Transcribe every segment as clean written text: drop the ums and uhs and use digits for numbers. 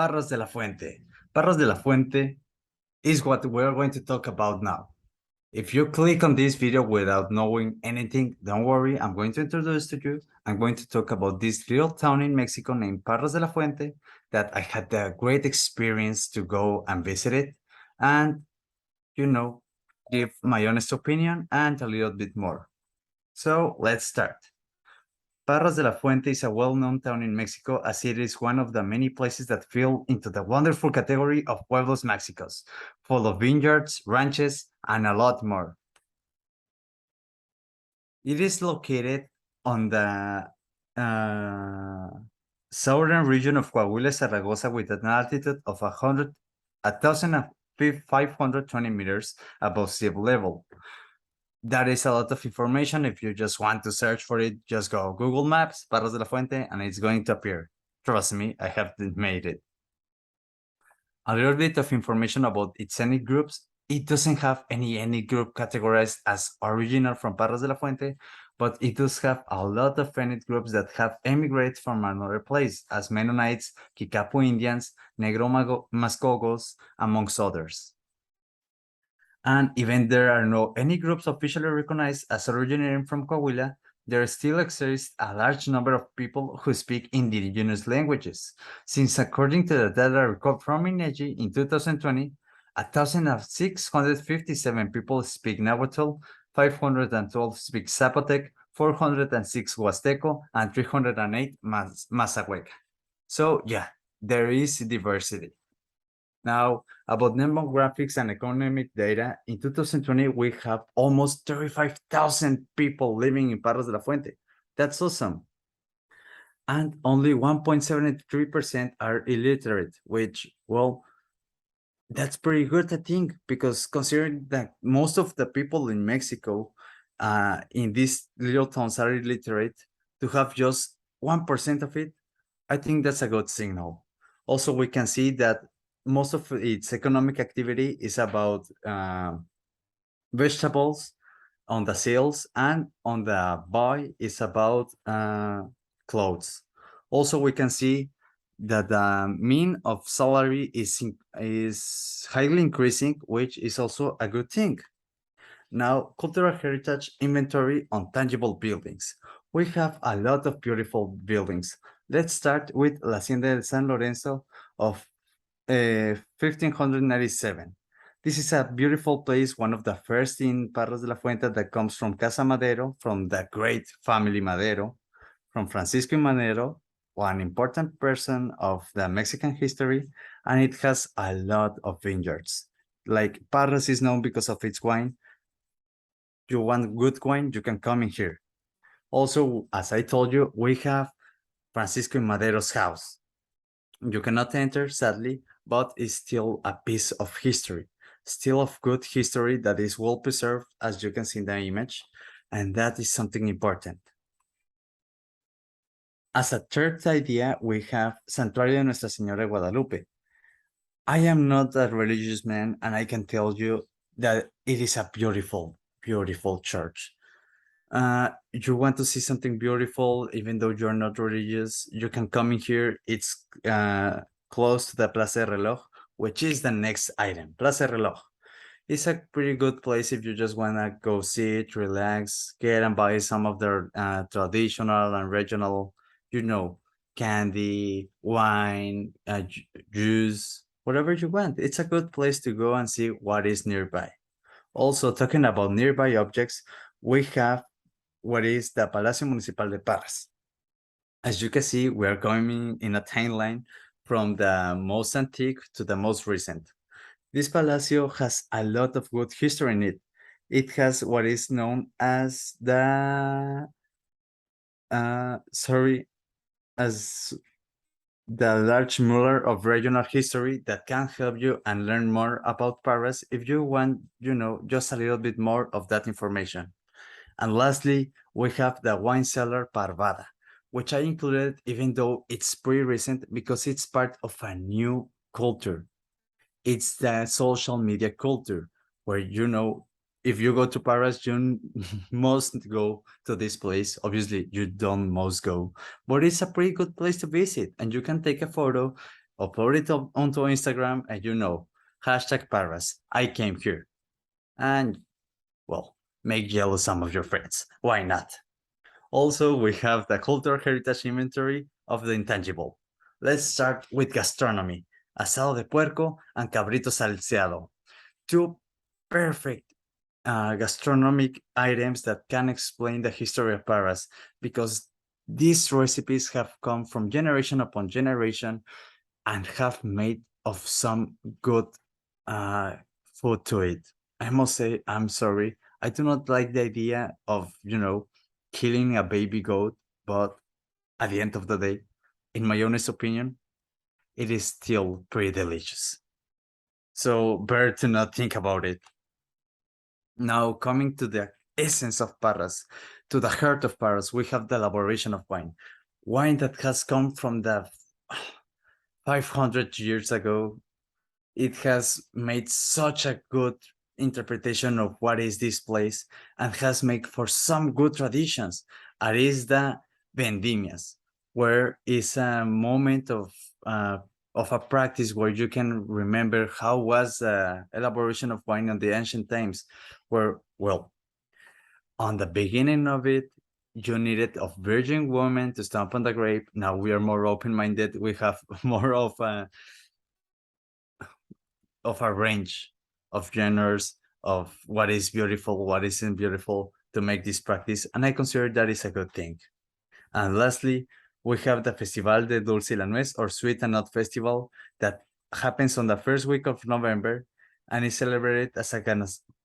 Paros de la Fuente. Paros de la Fuente is what we're going to talk about now. If you click on this video without knowing anything, don't worry, I'm going to introduce to you. I'm going to talk about this little town in Mexico named Paros de la Fuente that I had the great experience to go and visit it and, give my honest opinion and a little bit more. So let's start. Paros de la Fuente is a well-known town in Mexico as it is one of the many places that fall into the wonderful category of pueblos Mexicos, full of vineyards, ranches, and a lot more. It is located on the southern region of Coahuila, Zaragoza, with an altitude of 1,520 meters above sea level. That is a lot of information. If you just want to search for it, just go Google Maps, Paros de la Fuente, and it's going to appear. Trust me, I have made it. A little bit of information about its ethnic groups. It doesn't have any ethnic group categorized as original from Paros de la Fuente, but it does have a lot of ethnic groups that have emigrated from another place, as Mennonites, Kikapu Indians, Negro Mascogos, amongst others. And even there are no any groups officially recognized as originating from Coahuila, there still exists a large number of people who speak indigenous languages, since according to the data recorded from INEGI in 2020, 1,657 people speak Nahuatl, 512 speak Zapotec, 406 Huasteco, and 308 Mazahueca. So yeah, there is diversity. Now, about demographics and economic data, in 2020, we have almost 35,000 people living in Paros de la Fuente. That's awesome. And only 1.73% are illiterate, which, well, that's pretty good, I think, because considering that most of the people in Mexico in these little towns are illiterate, to have just 1% of it, I think that's a good signal. Also, we can see that most of its economic activity is about vegetables on the sales, and on the buy is about clothes. Also, we can see that the mean of salary is highly increasing, which is also a good thing. Now, cultural heritage inventory on tangible buildings. We have a lot of beautiful buildings. Let's start with La Cinderella San Lorenzo of 1597. This is a beautiful place, one of the first in Paros de la Fuente that comes from Casa Madero, from the great family Madero, from Francisco Madero, one important person of the Mexican history, and it has a lot of vineyards. Like Paros is known because of its wine. You want good wine, you can come in here. Also, as I told you, we have Francisco Madero's house. You cannot enter, sadly, but it's still a piece of history, still of good history that is well preserved, as you can see in the image, and that is something important. As a third idea, we have Santuario de Nuestra Señora de Guadalupe. I am not a religious man, and I can tell you that it is a beautiful, beautiful church. You want to see something beautiful, even though you're not religious, you can come in here. It's close to the Plaza de Reloj, which is the next item. Plaza de Reloj. It's a pretty good place if you just want to go sit, relax, get and buy some of their traditional and regional, candy, wine, juice, whatever you want. It's a good place to go and see what is nearby. Also, talking about nearby objects, we have what is the Palacio Municipal de Parras. As you can see, we are going in a timeline from the most antique to the most recent. This Palacio has a lot of good history in it. It has what is known as the large mural of regional history that can help you and learn more about Paris if you want, just a little bit more of that information. And lastly, we have the wine cellar Parvada, which I included even though it's pretty recent because it's part of a new culture. It's the social media culture where, if you go to Paris, you must go to this place. Obviously, you don't must go, but it's a pretty good place to visit and you can take a photo upload it onto Instagram, and hashtag Paras, I came here. And, well, make jealous some of your friends. Why not? Also, we have the Cultural Heritage Inventory of the Intangible. Let's start with gastronomy. Asado de puerco and cabrito salseado. Two perfect gastronomic items that can explain the history of Paras, because these recipes have come from generation upon generation and have made of some good food to it. I must say, I'm sorry. I do not like the idea of, killing a baby goat, but at the end of the day, in my honest opinion, it is still pretty delicious. So better to not think about it. Now, coming to the essence of Paras, to the heart of Paras, we have the elaboration of wine. Wine that has come from the 500 years ago. It has made such a good interpretation of what is this place and has made for some good traditions. It is the vendimias, where is a moment of a practice where you can remember how was the elaboration of wine in the ancient times, where, well, on the beginning of it, you needed a virgin woman to stomp on the grape. Now we are more open-minded. We have more of a range of genres of what is beautiful, what isn't beautiful to make this practice, and I consider that is a good thing. And lastly, we have the Festival de Dulce y la Nuez, or Sweet and Nut Festival, that happens on the first week of November and is celebrated as a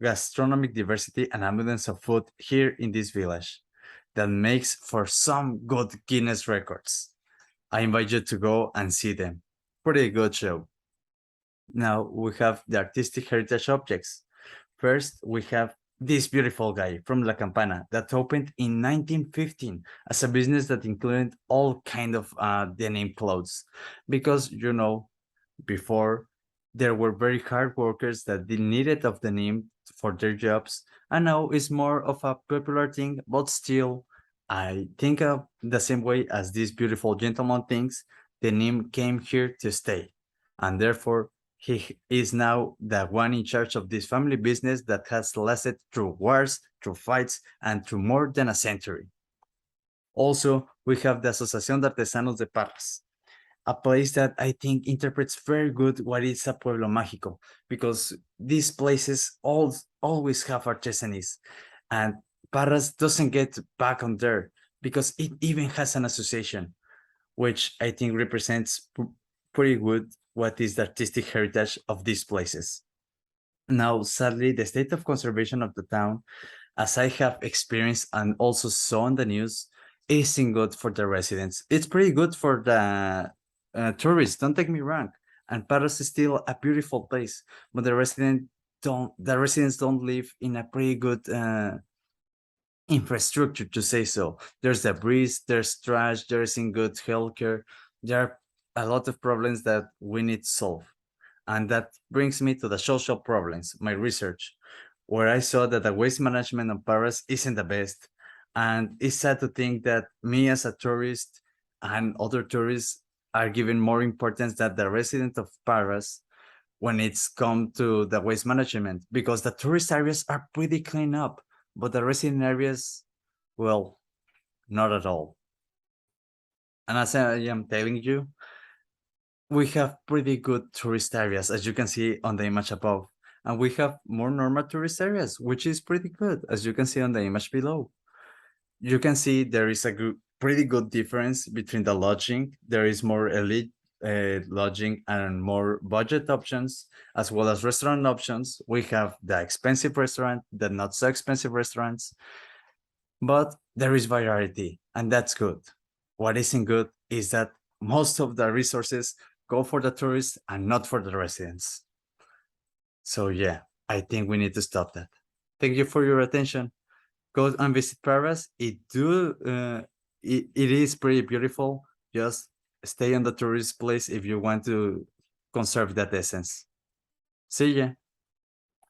gastronomic diversity and abundance of food here in this village that makes for some good Guinness records. I invite you to go and see them. Pretty good show. Now we have the artistic heritage objects. First, we have this beautiful guy from La Campana that opened in 1915 as a business that included all kind of denim clothes, because before there were very hard workers that needed of denim for their jobs, and now it's more of a popular thing, but still I think of the same way as this beautiful gentleman thinks, denim came here to stay, and therefore he is now the one in charge of this family business that has lasted through wars, through fights, and through more than a century. Also, we have the Asociación de Artesanos de Parras, a place that I think interprets very good what is a pueblo mágico, because these places always have artisanies, and Parras doesn't get back on there because it even has an association, which I think represents pretty good what is the artistic heritage of these places. Now, sadly, the state of conservation of the town, as I have experienced and also saw on the news, isn't good for the residents. It's pretty good for the tourists, don't take me wrong. And Paros is still a beautiful place, but the residents don't live in a pretty good infrastructure, to say so. There's debris, there's trash, there isn't good healthcare. There are a lot of problems that we need to solve. And that brings me to the social problems, my research, where I saw that the waste management of Paris isn't the best. And it's sad to think that me as a tourist and other tourists are given more importance than the resident of Paris when it's come to the waste management, because the tourist areas are pretty clean up, but the resident areas, well, not at all. And as I am telling you, we have pretty good tourist areas, as you can see on the image above, and we have more normal tourist areas, which is pretty good, as you can see on the image below. You can see there is a pretty good difference between the lodging. There is more elite lodging and more budget options, as well as restaurant options. We have the expensive restaurant, the not so expensive restaurants, but there is variety, and that's good. What isn't good is that most of the resources go for the tourists and not for the residents. So yeah, I think we need to stop that. Thank you for your attention. Go and visit Paris. It is pretty beautiful. Just stay on the tourist place if you want to conserve that essence. See ya.